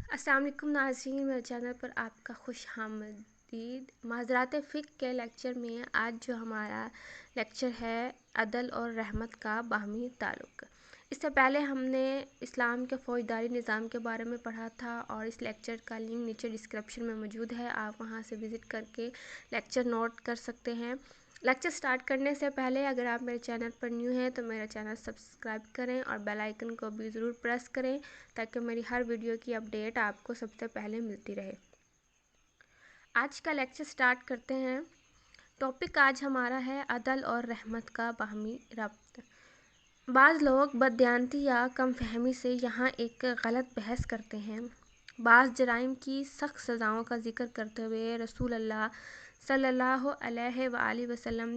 السلام علیکم ناظرین، میرے چینل پر آپ کا خوش آمدید۔ معذرات فقہ کے لیکچر میں آج جو ہمارا لیکچر ہے عدل اور رحمت کا باہمی تعلق۔ اس سے پہلے ہم نے اسلام کے فوجداری نظام کے بارے میں پڑھا تھا اور اس لیکچر کا لنک نیچے ڈسکرپشن میں موجود ہے، آپ وہاں سے وزٹ کر کے لیکچر نوٹ کر سکتے ہیں۔ لیکچر سٹارٹ کرنے سے پہلے اگر آپ میرے چینل پر نیو ہیں تو میرا چینل سبسکرائب کریں اور بیل آئیکن کو بھی ضرور پریس کریں تاکہ میری ہر ویڈیو کی اپڈیٹ آپ کو سب سے پہلے ملتی رہے۔ آج کا لیکچر سٹارٹ کرتے ہیں۔ ٹاپک آج ہمارا ہے عدل اور رحمت کا باہمی ربط۔ بعض لوگ بددیانتی یا کم فہمی سے یہاں ایک غلط بحث کرتے ہیں۔ بعض جرائم کی سخت سزاؤں کا ذکر کرتے ہوئے رسول اللہ صلی اللہ علیہ وآلہ وسلم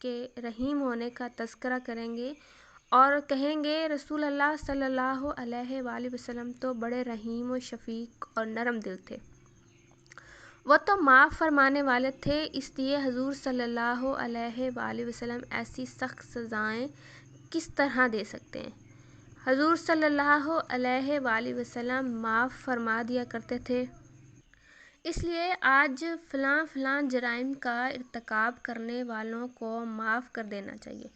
کے رحیم ہونے کا تذکرہ کریں گے اور کہیں گے رسول اللہ صلی اللہ علیہ وآلہ وسلم تو بڑے رحیم و شفیق اور نرم دل تھے، وہ تو معاف فرمانے والے تھے، اس لیے حضور صلی اللہ علیہ وآلہ وسلم ایسی سخت سزائیں کس طرح دے سکتے ہیں؟ حضور صلی اللہ علیہ وآلہ وسلم معاف فرما دیا کرتے تھے۔ اس لیے آج فلاں فلاں جرائم کا ارتکاب کرنے والوں کو معاف کر دینا چاہیے۔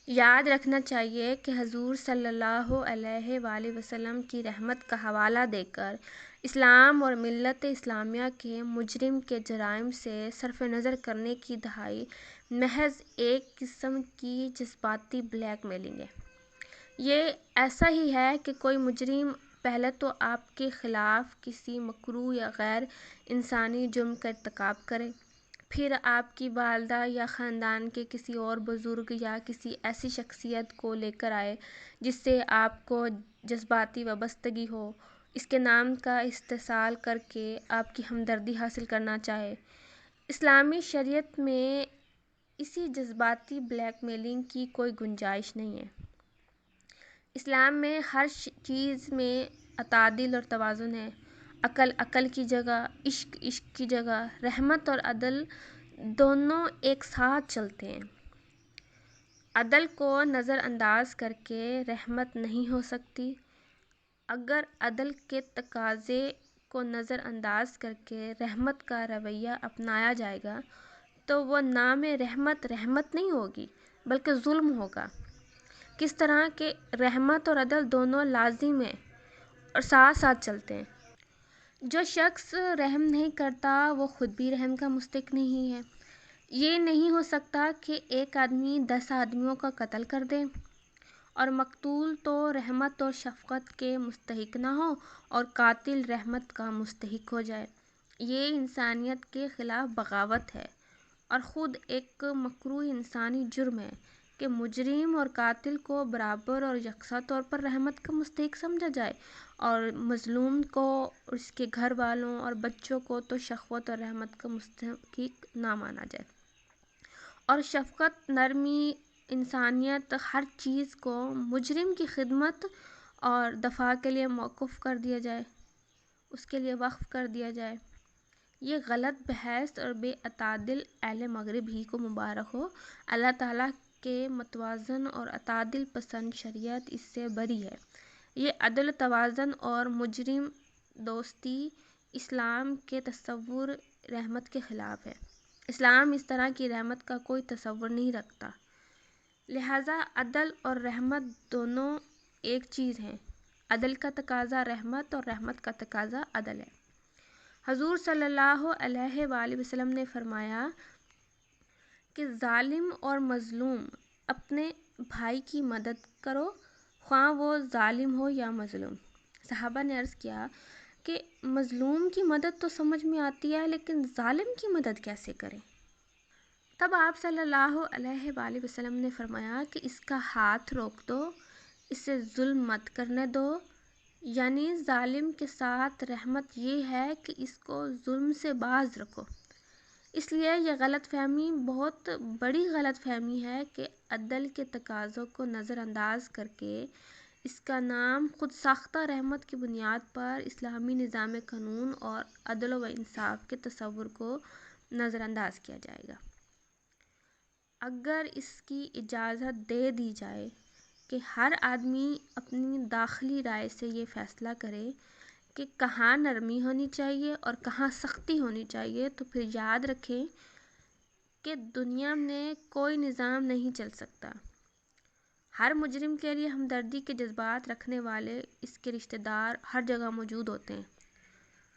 یاد رکھنا چاہیے کہ حضور صلی اللہ علیہ وآلہ وسلم کی رحمت کا حوالہ دے کر اسلام اور ملت اسلامیہ کے مجرم کے جرائم سے صرف نظر کرنے کی دہائی محض ایک قسم کی جذباتی بلیک میلنگ ہے۔ یہ ایسا ہی ہے کہ کوئی مجرم پہلے تو آپ کے خلاف کسی مکروہ یا غیر انسانی جرم کا ارتکاب کرے، پھر آپ کی والدہ یا خاندان کے کسی اور بزرگ یا کسی ایسی شخصیت کو لے کر آئے جس سے آپ کو جذباتی وابستگی ہو، اس کے نام کا استحصال کر کے آپ کی ہمدردی حاصل کرنا چاہے۔ اسلامی شریعت میں اسی جذباتی بلیک میلنگ کی کوئی گنجائش نہیں ہے۔ اسلام میں ہر چیز میں تعادل اور توازن ہے۔ عقل عقل کی جگہ، عشق عشق کی جگہ، رحمت اور عدل دونوں ایک ساتھ چلتے ہیں۔ عدل کو نظر انداز کر کے رحمت نہیں ہو سکتی۔ اگر عدل کے تقاضے کو نظر انداز کر کے رحمت کا رویہ اپنایا جائے گا تو وہ نام رحمت رحمت نہیں ہوگی بلکہ ظلم ہوگا۔ کس طرح کہ رحمت اور عدل دونوں لازم ہیں اور ساتھ ساتھ چلتے ہیں۔ جو شخص رحم نہیں کرتا وہ خود بھی رحم کا مستحق نہیں ہے۔ یہ نہیں ہو سکتا کہ ایک آدمی 10 آدمیوں کا قتل کر دے اور مقتول تو رحمت اور شفقت کے مستحق نہ ہو اور قاتل رحمت کا مستحق ہو جائے۔ یہ انسانیت کے خلاف بغاوت ہے اور خود ایک مکروہ انسانی جرم ہے کہ مجرم اور قاتل کو برابر اور یکساں طور پر رحمت کا مستحق سمجھا جائے اور مظلوم کو، اس کے گھر والوں اور بچوں کو تو شفقت اور رحمت کا مستحق نہ مانا جائے، اور شفقت، نرمی، انسانیت، ہر چیز کو مجرم کی خدمت اور دفاع کے لیے موقوف کر دیا جائے، اس کے لیے وقف کر دیا جائے۔ یہ غلط بحث اور بے تعادل اہل مغرب ہی کو مبارک ہو۔ اللہ تعالیٰ کے متوازن اور تعادل پسند شریعت اس سے بری ہے۔ یہ عدل، توازن اور مجرم دوستی اسلام کے تصور رحمت کے خلاف ہے۔ اسلام اس طرح کی رحمت کا کوئی تصور نہیں رکھتا۔ لہٰذا عدل اور رحمت دونوں ایک چیز ہیں۔ عدل کا تقاضا رحمت اور رحمت کا تقاضا عدل ہے۔ حضور صلی اللہ علیہ وآلہ وسلم نے فرمایا کہ ظالم اور مظلوم اپنے بھائی کی مدد کرو، خواہ وہ ظالم ہو یا مظلوم۔ صحابہ نے عرض کیا کہ مظلوم کی مدد تو سمجھ میں آتی ہے لیکن ظالم کی مدد کیسے کریں؟ تب آپ صلی اللہ علیہ وآلہ وسلم نے فرمایا کہ اس کا ہاتھ روک دو، اسے ظلم مت کرنے دو، یعنی ظالم کے ساتھ رحمت یہ ہے کہ اس کو ظلم سے باز رکھو۔ اس لیے یہ غلط فہمی بہت بڑی غلط فہمی ہے کہ عدل کے تقاضوں کو نظر انداز کر کے اس کا نام خود ساختہ رحمت کی بنیاد پر اسلامی نظام قانون اور عدل و انصاف کے تصور کو نظر انداز کیا جائے گا۔ اگر اس کی اجازت دے دی جائے کہ ہر آدمی اپنی داخلی رائے سے یہ فیصلہ کرے کہ کہاں نرمی ہونی چاہیے اور کہاں سختی ہونی چاہیے، تو پھر یاد رکھیں کہ دنیا میں کوئی نظام نہیں چل سکتا۔ ہر مجرم کے لیے ہمدردی کے جذبات رکھنے والے اس کے رشتہ دار ہر جگہ موجود ہوتے ہیں،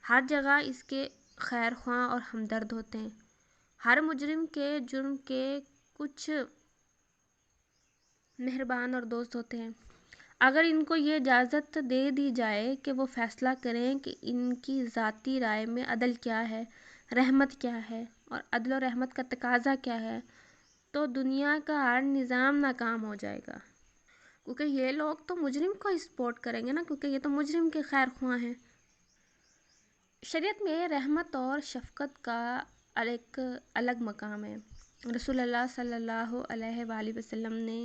ہر جگہ اس کے خیر خواہ اور ہمدرد ہوتے ہیں۔ ہر مجرم کے جرم کے کچھ مہربان اور دوست ہوتے ہیں۔ اگر ان کو یہ اجازت دے دی جائے کہ وہ فیصلہ کریں کہ ان کی ذاتی رائے میں عدل کیا ہے، رحمت کیا ہے اور عدل و رحمت کا تقاضا کیا ہے، تو دنیا کا ہر نظام ناکام ہو جائے گا، کیونکہ یہ لوگ تو مجرم کو ہی سپورٹ کریں گے نا، کیونکہ یہ تو مجرم کے خیر خواہ ہیں۔ شریعت میں رحمت اور شفقت کا ایک الگ مقام ہے۔ رسول اللہ صلی اللہ علیہ وآلہ وسلم نے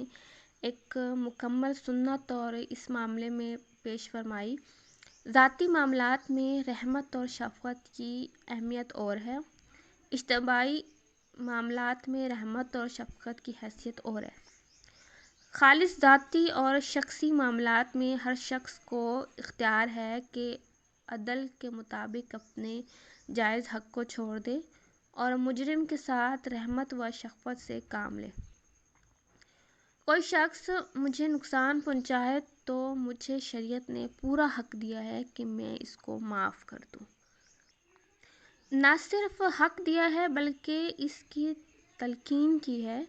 ایک مکمل سنت اور اس معاملے میں پیش فرمائی۔ ذاتی معاملات میں رحمت اور شفقت کی اہمیت اور ہے، اجتماعی معاملات میں رحمت اور شفقت کی حیثیت اور ہے۔ خالص ذاتی اور شخصی معاملات میں ہر شخص کو اختیار ہے کہ عدل کے مطابق اپنے جائز حق کو چھوڑ دے اور مجرم کے ساتھ رحمت و شفقت سے کام لے۔ کوئی شخص مجھے نقصان پہنچائے تو مجھے شریعت نے پورا حق دیا ہے کہ میں اس کو معاف کر دوں۔ نہ صرف حق دیا ہے بلکہ اس کی تلقین کی ہے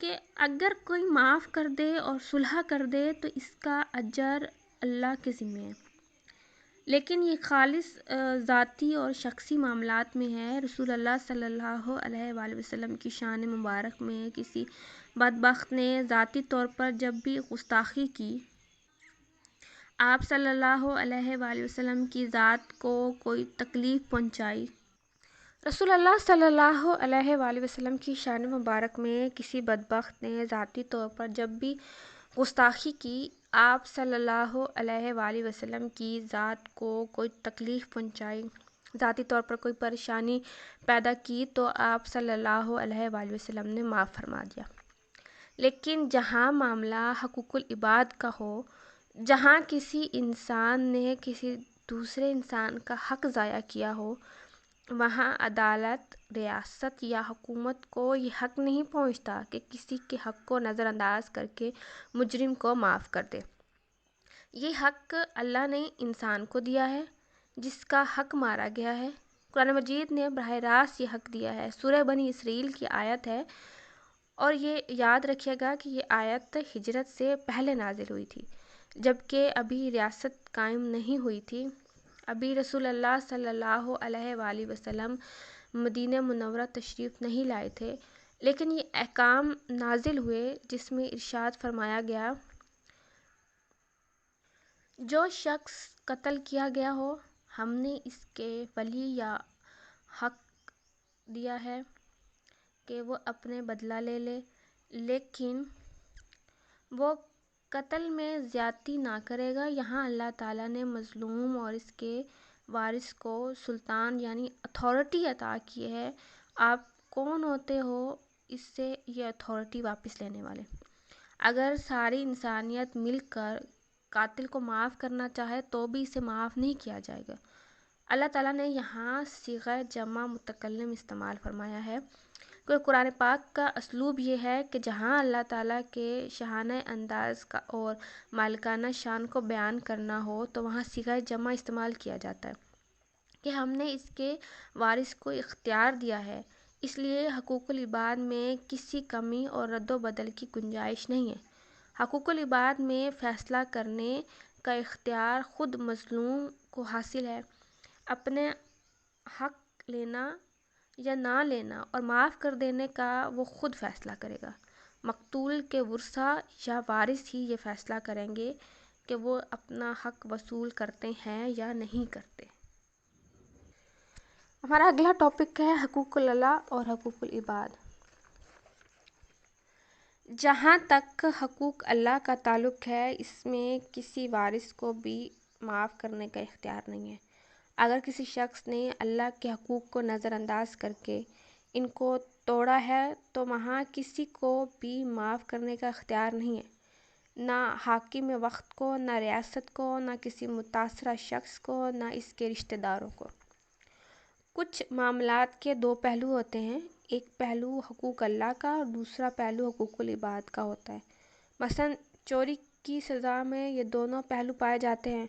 کہ اگر کوئی معاف کر دے اور صلح کر دے تو اس کا اجر اللہ کے ذمہ ہے، لیکن یہ خالص ذاتی اور شخصی معاملات میں ہے۔ رسول اللہ صلی اللہ علیہ وآلہ وسلم کی شان مبارک میں کسی بدبخت نے ذاتی طور پر جب بھی گستاخی کی، آپ صلی اللہ علیہ وآلہ وسلم کی ذات کو کوئی تکلیف پہنچائی۔ رسول اللہ صلی اللہ علیہ وآلہ وسلم کی شان مبارک میں کسی بدبخت نے ذاتی طور پر جب بھی گستاخی کی، آپ صلی اللہ علیہ وآلہ وسلم کی ذات کو کوئی تکلیف پہنچائی، ذاتی طور پر کوئی پریشانی پیدا کی، تو آپ صلی اللہ علیہ وآلہ وسلم نے معاف فرما دیا۔ لیکن جہاں معاملہ حقوق العباد کا ہو، جہاں کسی انسان نے کسی دوسرے انسان کا حق ضائع کیا ہو، وہاں عدالت، ریاست یا حکومت کو یہ حق نہیں پہنچتا کہ کسی کے حق کو نظر انداز کر کے مجرم کو معاف کر دے۔ یہ حق اللہ نے انسان کو دیا ہے جس کا حق مارا گیا ہے۔ قرآن مجید نے براہ راست یہ حق دیا ہے۔ سورہ بنی اسرائیل کی آیت ہے، اور یہ یاد رکھیے گا کہ یہ آیت ہجرت سے پہلے نازل ہوئی تھی، جبکہ ابھی ریاست قائم نہیں ہوئی تھی، ابھی رسول اللہ صلی اللہ علیہ وآلہ وسلم مدینہ منورہ تشریف نہیں لائے تھے، لیکن یہ احکام نازل ہوئے جس میں ارشاد فرمایا گیا، جو شخص قتل کیا گیا ہو، ہم نے اس کے ولی یا حق دیا ہے کہ وہ اپنے بدلہ لے لے، لیکن وہ قتل میں زیادتی نہ کرے گا۔ یہاں اللہ تعالیٰ نے مظلوم اور اس کے وارث کو سلطان یعنی اتھارٹی عطا کی ہے۔ آپ کون ہوتے ہو اس سے یہ اتھارٹی واپس لینے والے؟ اگر ساری انسانیت مل کر قاتل کو معاف کرنا چاہے تو بھی اسے معاف نہیں کیا جائے گا۔ اللہ تعالیٰ نے یہاں صیغہ جمع متکلم استعمال فرمایا ہے، کیونکہ قرآن پاک کا اسلوب یہ ہے کہ جہاں اللہ تعالیٰ کے شاہانہ انداز کا اور مالکانہ شان کو بیان کرنا ہو تو وہاں صیغہ جمع استعمال کیا جاتا ہے کہ ہم نے اس کے وارث کو اختیار دیا ہے، اس لیے حقوق العباد میں کسی کمی اور رد و بدل کی گنجائش نہیں ہے۔ حقوق العباد میں فیصلہ کرنے کا اختیار خود مظلوم کو حاصل ہے، اپنے حق لینا یا نہ لینا اور معاف کر دینے کا وہ خود فیصلہ کرے گا۔ مقتول کے ورثاء یا وارث ہی یہ فیصلہ کریں گے کہ وہ اپنا حق وصول کرتے ہیں یا نہیں کرتے۔ ہمارا اگلا ٹاپک ہے حقوق اللہ اور حقوق العباد۔ جہاں تک حقوق اللہ کا تعلق ہے، اس میں کسی وارث کو بھی معاف کرنے کا اختیار نہیں ہے۔ اگر کسی شخص نے اللہ کے حقوق کو نظر انداز کر کے ان کو توڑا ہے تو وہاں کسی کو بھی معاف کرنے کا اختیار نہیں ہے۔ نہ حاکم وقت کو، نہ ریاست کو، نہ کسی متاثرہ شخص کو، نہ اس کے رشتہ داروں کو۔ کچھ معاملات کے دو پہلو ہوتے ہیں، ایک پہلو حقوق اللہ کا اور دوسرا پہلو حقوق العباد کا ہوتا ہے۔ مثلاً چوری کی سزا میں یہ دونوں پہلو پائے جاتے ہیں۔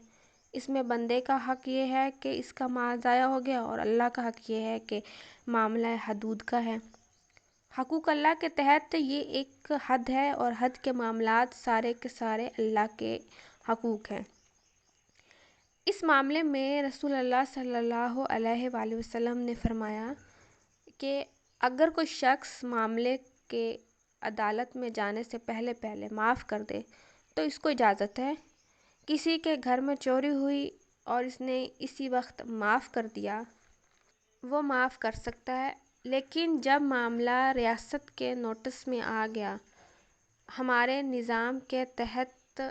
اس میں بندے کا حق یہ ہے کہ اس کا مال ضائع ہو گیا، اور اللہ کا حق یہ ہے کہ معاملہ حدود کا ہے۔ حقوق اللہ کے تحت یہ ایک حد ہے، اور حد کے معاملات سارے کے سارے اللہ کے حقوق ہیں۔ اس معاملے میں رسول اللہ صلی اللہ علیہ وآلہ وسلم نے فرمایا کہ اگر کوئی شخص معاملے کے عدالت میں جانے سے پہلے معاف کر دے تو اس کو اجازت ہے۔ کسی کے گھر میں چوری ہوئی اور اس نے اسی وقت معاف کر دیا، وہ معاف کر سکتا ہے۔ لیکن جب معاملہ ریاست کے نوٹس میں آ گیا، ہمارے نظام کے تحت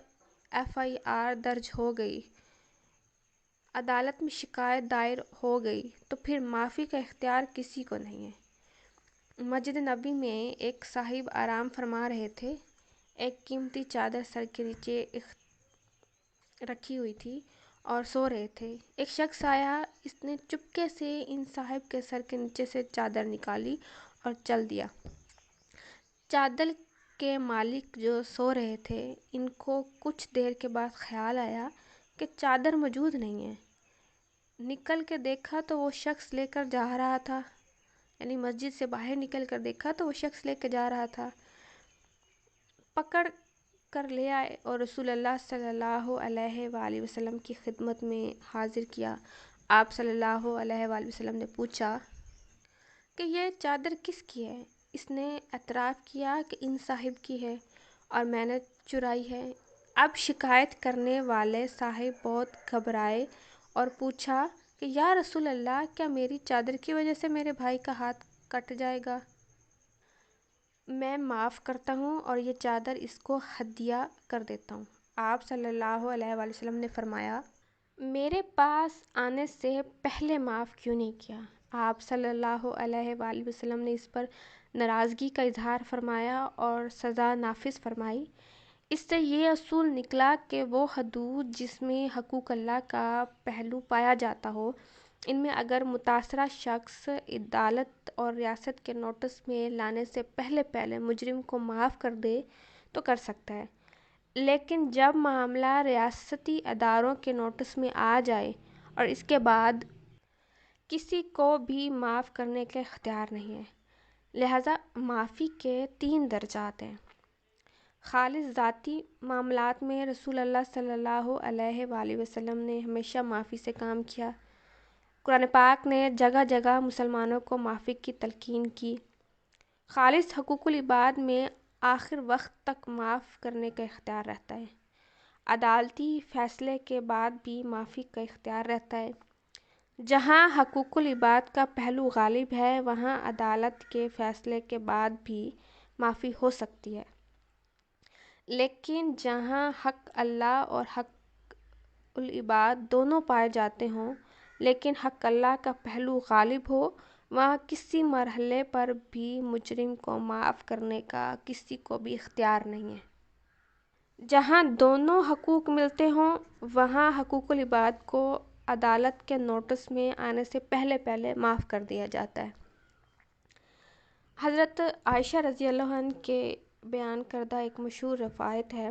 FIR درج ہو گئی، عدالت میں شکایت دائر ہو گئی، تو پھر معافی کا اختیار کسی کو نہیں ہے۔ مسجد نبوی میں ایک صاحب آرام فرما رہے تھے۔ ایک قیمتی چادر سر کے نیچے رکھی ہوئی تھی اور سو رہے تھے۔ ایک شخص آیا، اس نے چپکے سے ان صاحب کے سر کے نیچے سے چادر نکالی اور چل دیا۔ چادر کے مالک جو سو رہے تھے، ان کو کچھ دیر کے بعد خیال آیا کہ چادر موجود نہیں ہے۔ نکل کے دیکھا تو وہ شخص لے کر جا رہا تھا، یعنی مسجد سے باہر نکل کر دیکھا تو وہ شخص لے کے جا رہا تھا۔ پکڑ کر لے آئے اور رسول اللہ صلی اللہ علیہ وآلہ وسلم کی خدمت میں حاضر کیا۔ آپ صلی اللہ علیہ وآلہ وسلم نے پوچھا کہ یہ چادر کس کی ہے؟ اس نے اعتراف کیا کہ ان صاحب کی ہے اور میں نے چرائی ہے۔ اب شکایت کرنے والے صاحب بہت گھبرائے اور پوچھا کہ یا رسول اللہ، کیا میری چادر کی وجہ سے میرے بھائی کا ہاتھ کٹ جائے گا؟ میں معاف کرتا ہوں اور یہ چادر اس کو ہدیہ کر دیتا ہوں۔ آپ صلی اللہ علیہ وآلہ وسلم نے فرمایا، میرے پاس آنے سے پہلے معاف کیوں نہیں کیا؟ آپ صلی اللہ علیہ وآلہ وسلم نے اس پر ناراضگی کا اظہار فرمایا اور سزا نافذ فرمائی۔ اس سے یہ اصول نکلا کہ وہ حدود جس میں حقوق اللہ کا پہلو پایا جاتا ہو، ان میں اگر متاثرہ شخص عدالت اور ریاست کے نوٹس میں لانے سے پہلے مجرم کو معاف کر دے تو کر سکتا ہے، لیکن جب معاملہ ریاستی اداروں کے نوٹس میں آ جائے اور اس کے بعد کسی کو بھی معاف کرنے کا اختیار نہیں ہے۔ لہٰذا معافی کے 3 درجات ہیں۔ خالص ذاتی معاملات میں رسول اللہ صلی اللہ علیہ وآلہ وسلم نے ہمیشہ معافی سے کام کیا۔ قرآن پاک نے جگہ جگہ مسلمانوں کو معافی کی تلقین کی۔ خالص حقوق العباد میں آخر وقت تک معاف کرنے کا اختیار رہتا ہے۔ عدالتی فیصلے کے بعد بھی معافی کا اختیار رہتا ہے۔ جہاں حقوق العباد کا پہلو غالب ہے، وہاں عدالت کے فیصلے کے بعد بھی معافی ہو سکتی ہے۔ لیکن جہاں حق اللہ اور حق العباد دونوں پائے جاتے ہوں، لیکن حق اللہ کا پہلو غالب ہو، وہاں کسی مرحلے پر بھی مجرم کو معاف کرنے کا کسی کو بھی اختیار نہیں ہے۔ جہاں دونوں حقوق ملتے ہوں، وہاں حقوق العباد کو عدالت کے نوٹس میں آنے سے پہلے معاف کر دیا جاتا ہے۔ حضرت عائشہ رضی اللہ عنہ کے بیان کردہ ایک مشہور روایت ہے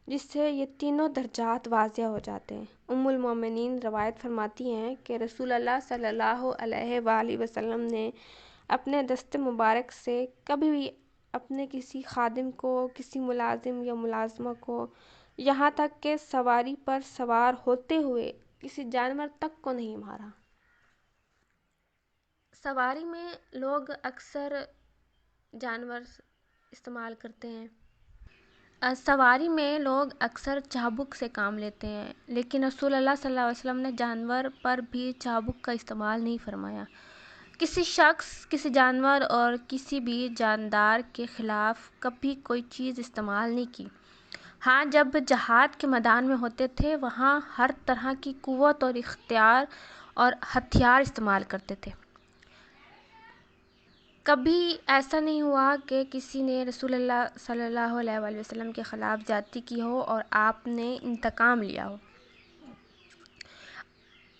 جس سے یہ تینوں درجات واضح ہو جاتے ہیں۔ ام المومنین روایت فرماتی ہیں کہ رسول اللہ صلی اللہ علیہ وآلہ وسلم نے اپنے دست مبارک سے کبھی بھی اپنے کسی خادم کو، کسی ملازم یا ملازمہ کو، یہاں تک کہ سواری پر سوار ہوتے ہوئے کسی جانور تک کو نہیں مارا۔ سواری میں لوگ اکثر جانور استعمال کرتے ہیں، سواری میں لوگ اکثر چابک سے کام لیتے ہیں، لیکن رسول اللہ صلی اللہ علیہ وسلم نے جانور پر بھی چابک کا استعمال نہیں فرمایا۔ کسی شخص، کسی جانور اور کسی بھی جاندار کے خلاف کبھی کوئی چیز استعمال نہیں کی۔ ہاں، جب جہاد کے میدان میں ہوتے تھے، وہاں ہر طرح کی قوت اور اختیار اور ہتھیار استعمال کرتے تھے۔ کبھی ایسا نہیں ہوا کہ کسی نے رسول اللہ صلی اللہ علیہ وآلہ وسلم کے خلاف زیادتی کی ہو اور آپ نے انتقام لیا ہو۔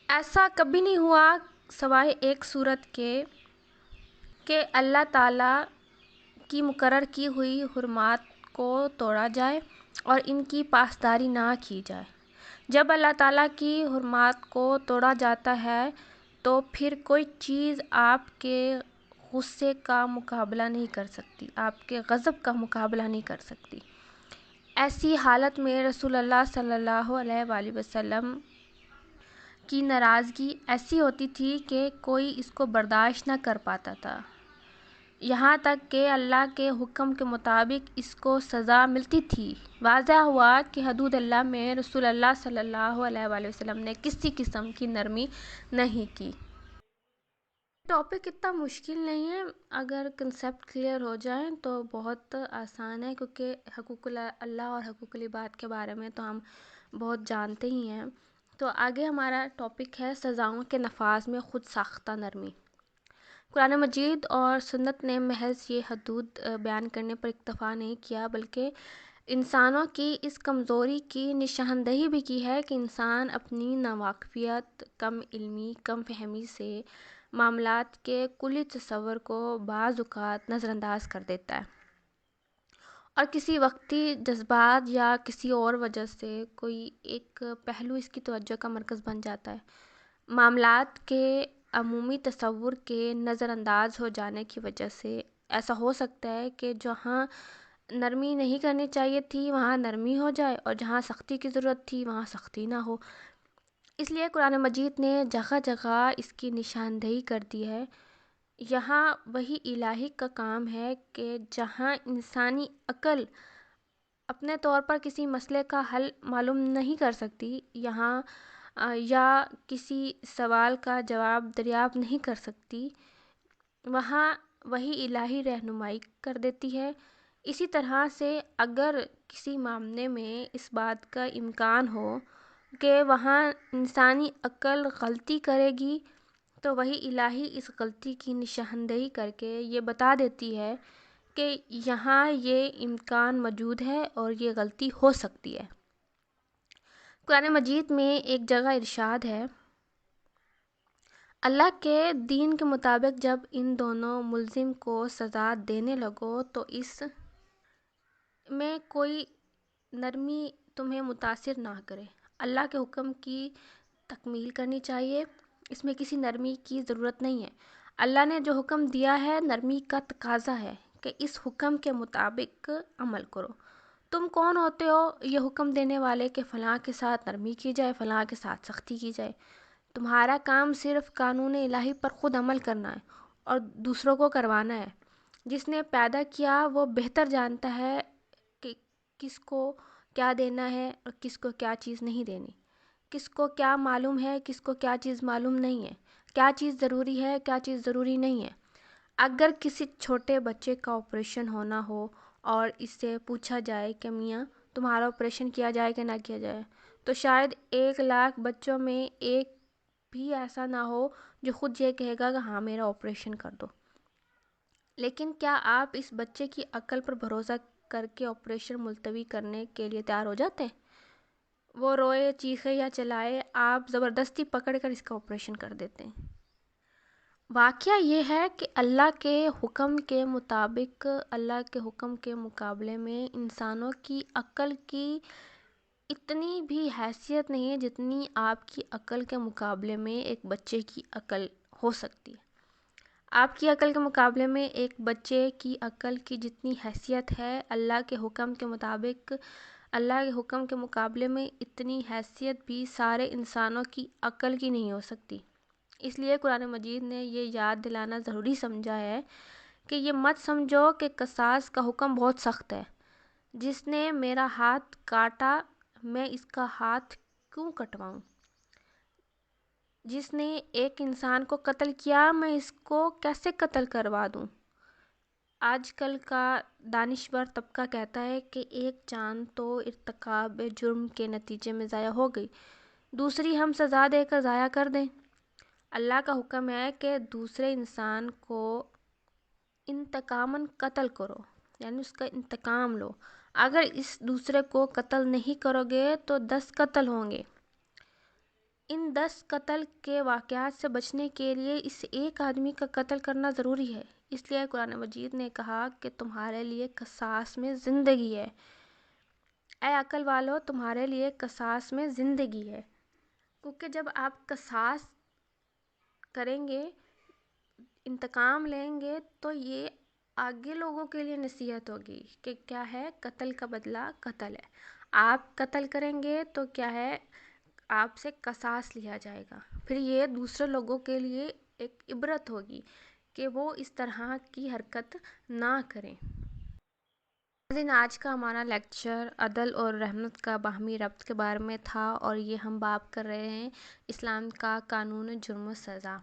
ایسا کبھی نہیں ہوا سوائے ایک صورت کے کہ اللہ تعالیٰ کی مقرر کی ہوئی حرمات کو توڑا جائے اور ان کی پاسداری نہ کی جائے۔ جب اللہ تعالیٰ کی حرمات کو توڑا جاتا ہے تو پھر کوئی چیز آپ کے غصے کا مقابلہ نہیں کر سکتی، آپ کے غضب کا مقابلہ نہیں کر سکتی۔ ایسی حالت میں رسول اللہ صلی اللہ علیہ وآلہ وسلم کی ناراضگی ایسی ہوتی تھی کہ کوئی اس کو برداشت نہ کر پاتا تھا، یہاں تک کہ اللہ کے حکم کے مطابق اس کو سزا ملتی تھی۔ واضح ہوا کہ حدود اللہ میں رسول اللہ صلی اللہ علیہ وآلہ وسلم نے کسی قسم کی نرمی نہیں کی۔ ٹاپک اتنا مشکل نہیں ہے، اگر کنسیپٹ کلیئر ہو جائیں تو بہت آسان ہے، کیونکہ حقوق اللہ اور حقوق العباد کے بارے میں تو ہم بہت جانتے ہی ہیں۔ تو آگے ہمارا ٹاپک ہے سزاؤں کے نفاذ میں خود ساختہ نرمی۔ قرآن مجید اور سنت نے محض یہ حدود بیان کرنے پر اکتفا نہیں کیا، بلکہ انسانوں کی اس کمزوری کی نشاندہی بھی کی ہے کہ انسان اپنی ناواقفیت، کم علمی، کم فہمی سے معاملات کے کلی تصور کو بعض اوقات نظر انداز کر دیتا ہے اور کسی وقتی جذبات یا کسی اور وجہ سے کوئی ایک پہلو اس کی توجہ کا مرکز بن جاتا ہے۔ معاملات کے عمومی تصور کے نظر انداز ہو جانے کی وجہ سے ایسا ہو سکتا ہے کہ جہاں نرمی نہیں کرنی چاہیے تھی وہاں نرمی ہو جائے اور جہاں سختی کی ضرورت تھی وہاں سختی نہ ہو۔ اس لیے قرآن مجید نے جگہ جگہ اس کی نشاندہی کر دی ہے۔ یہاں وہی الہی کا کام ہے کہ جہاں انسانی عقل اپنے طور پر کسی مسئلے کا حل معلوم نہیں کر سکتی، یہاں یا کسی سوال کا جواب دریافت نہیں کر سکتی، وہاں وہی الہی رہنمائی کر دیتی ہے۔ اسی طرح سے اگر کسی معاملے میں اس بات کا امکان ہو کہ وہاں انسانی عقل غلطی کرے گی تو وہی الہی اس غلطی کی نشاندہی کر کے یہ بتا دیتی ہے کہ یہاں یہ امکان موجود ہے اور یہ غلطی ہو سکتی ہے۔ قرآن مجید میں ایک جگہ ارشاد ہے، اللہ کے دین کے مطابق جب ان دونوں ملزم کو سزا دینے لگو تو اس میں کوئی نرمی تمہیں متاثر نہ کرے۔ اللہ کے حکم کی تکمیل کرنی چاہیے، اس میں کسی نرمی کی ضرورت نہیں ہے۔ اللہ نے جو حکم دیا ہے نرمی کا تقاضا ہے کہ اس حکم کے مطابق عمل کرو۔ تم کون ہوتے ہو یہ حکم دینے والے کہ فلاں کے ساتھ نرمی کی جائے، فلاں کے ساتھ سختی کی جائے؟ تمہارا کام صرف قانون الہی پر خود عمل کرنا ہے اور دوسروں کو کروانا ہے۔ جس نے پیدا کیا وہ بہتر جانتا ہے کہ کس کو کیا دینا ہے اور کس کو کیا چیز نہیں دینی، کس کو کیا معلوم ہے، کس کو کیا چیز معلوم نہیں ہے، کیا چیز ضروری ہے، کیا چیز ضروری نہیں ہے۔ اگر کسی چھوٹے بچے کا آپریشن ہونا ہو اور اس سے پوچھا جائے کہ میاں تمہارا آپریشن کیا جائے کہ نہ کیا جائے، تو شاید 1,00,000 بچوں میں ایک بھی ایسا نہ ہو جو خود یہ کہے گا کہ ہاں میرا آپریشن کر دو۔ لیکن کیا آپ اس بچے کی عقل پر بھروسہ کر کے آپریشن ملتوی کرنے کے لیے تیار ہو جاتے ہیں؟ وہ روئے، چیخے یا چلائے، آپ زبردستی پکڑ کر اس کا آپریشن کر دیتے ہیں۔ واقعہ یہ ہے کہ اللہ کے حکم کے مطابق، اللہ کے حکم کے مقابلے میں انسانوں کی عقل کی اتنی بھی حیثیت نہیں ہے جتنی آپ کی عقل کے مقابلے میں ایک بچے کی عقل ہو سکتی ہے۔ آپ کی عقل کے مقابلے میں ایک بچے کی عقل کی جتنی حیثیت ہے، اللہ کے حکم کے مطابق، اللہ کے حکم کے مقابلے میں اتنی حیثیت بھی سارے انسانوں کی عقل کی نہیں ہو سکتی۔ اس لیے قرآن مجید نے یہ یاد دلانا ضروری سمجھا ہے کہ یہ مت سمجھو کہ قصاص کا حکم بہت سخت ہے۔ جس نے میرا ہاتھ کاٹا میں اس کا ہاتھ کیوں کٹواؤں؟ جس نے ایک انسان کو قتل کیا میں اس کو کیسے قتل کروا دوں؟ آج کل کا دانشور طبقہ کہتا ہے کہ ایک جان تو ارتکاب جرم کے نتیجے میں ضائع ہو گئی، دوسری ہم سزا دے کر ضائع کر دیں۔ اللہ کا حکم ہے کہ دوسرے انسان کو انتقاماً قتل کرو، یعنی اس کا انتقام لو۔ اگر اس دوسرے کو قتل نہیں کرو گے تو 10 قتل ہوں گے۔ ان 10 قتل کے واقعات سے بچنے کے لیے اس ایک آدمی کا قتل کرنا ضروری ہے۔ اس لیے قرآن مجید نے کہا کہ تمہارے لیے قصاص میں زندگی ہے۔ اے عقل والو، تمہارے لیے قصاص میں زندگی ہے، کیونکہ جب آپ قصاص کریں گے، انتقام لیں گے، تو یہ آگے لوگوں کے لیے نصیحت ہوگی کہ کیا ہے، قتل کا بدلہ قتل ہے۔ آپ قتل کریں گے تو کیا ہے، آپ سے قصاص لیا جائے گا۔ پھر یہ دوسرے لوگوں کے لیے ایک عبرت ہوگی کہ وہ اس طرح کی حرکت نہ کریں۔ آج کا ہمارا لیکچر عدل اور رحمت کا باہمی ربط کے بارے میں تھا، اور یہ ہم باب کر رہے ہیں اسلام کا قانون جرم و سزا۔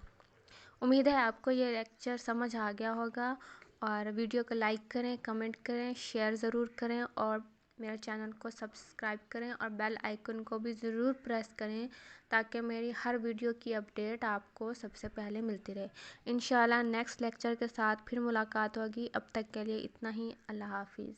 امید ہے آپ کو یہ لیکچر سمجھ آ گیا ہوگا، اور ویڈیو کو لائک کریں، کمنٹ کریں، شیئر ضرور کریں، اور میرے چینل کو سبسکرائب کریں، اور بیل آئیکن کو بھی ضرور پریس کریں تاکہ میری ہر ویڈیو کی اپڈیٹ آپ کو سب سے پہلے ملتی رہے۔ انشاءاللہ نیکسٹ لیکچر کے ساتھ پھر ملاقات ہوگی۔ اب تک کے لیے اتنا ہی۔ اللہ حافظ۔